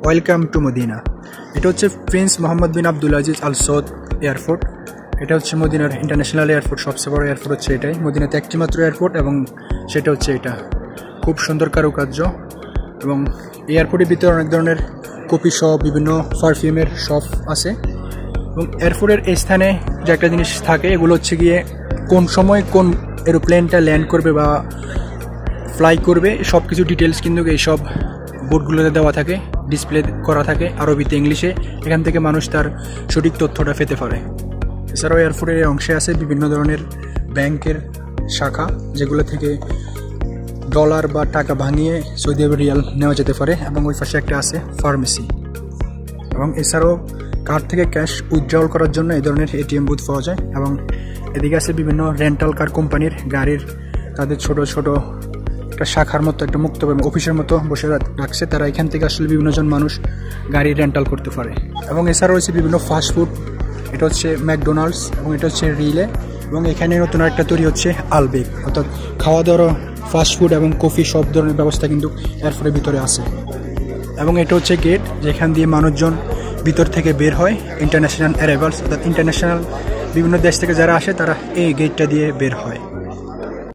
Welcome to Medina. এটা হচ্ছে prince Mohammad bin Abdul Aziz Al Saud airport. এটা হচ্ছে মদিনার ইন্টারন্যাশনাল এয়ারপোর্ট, সবচেয়ে বড় এয়ারপোর্ট হচ্ছে এটাই। মদিনাতে একটি মাত্র এয়ারপোর্ট এবং সেটা হচ্ছে এটা। খুব সুন্দর কারুকার্য এবং এয়ারপোর্টের ভিতরে অনেক ধরনের কফি শপ, বিভিন্ন পারফিউমের শপ আছে। এবং এয়ারপোর্টের এই স্থানে যে একটা জিনিস থাকে, এগুলো হচ্ছে গিয়ে কোন সময় কোন এরোপ্লেনটা ল্যান্ড করবে বা ফ্লাই করবে সব কিছু ডিটেলস কিন্তু এইসব বোর্ডগুলোতে দেওয়া থাকে, ডিসপ্লে করা থাকে আরবিতে, ইংলিশে। এখান থেকে মানুষ তার সঠিক তথ্যটা পেতে পারে। এছাড়াও এয়ারপোর্টের এই অংশে আছে বিভিন্ন ধরনের ব্যাংকের শাখা, যেগুলো থেকে ডলার বা টাকা ভাঙিয়ে সৌদি আরবের রিয়াল নেওয়া যেতে পারে। এবং ওই পাশে একটা আছে ফার্মেসি। এবং এছাড়াও কার থেকে ক্যাশ উইথড্রল করার জন্য এই ধরনের এটিএম বুথ পাওয়া যায়। এবং এদিকে আছে বিভিন্ন রেন্টাল কার কোম্পানির গাড়ির, তাদের ছোট ছোট একটা শাখার মতো, একটা মুক্ত অফিসের মতো বসে রাখছে। তারা এখান থেকে আসলে বিভিন্ন জন মানুষ গাড়ি রেন্টাল করতে পারে। এবং এছাড়াও রয়েছে বিভিন্ন ফাস্টফুড। এটা হচ্ছে ম্যাকডোনাল্ডস এবং এটা হচ্ছে রিলে। এবং এখানে নতুন একটা তৈরি হচ্ছে আলবেক, অর্থাৎ খাওয়া দাওয়ার ফাস্টফুড এবং কফি সব ধরনের ব্যবস্থা কিন্তু এয়ারপোর্টের ভিতরে আছে। এবং এটা হচ্ছে গেট, যেখান দিয়ে মানুষজন ভিতর থেকে বের হয়। ইন্টারন্যাশনাল অ্যারাইভালস, অর্থাৎ ইন্টারন্যাশনাল বিভিন্ন দেশ থেকে যারা আসে তারা এই গেটটা দিয়ে বের হয়।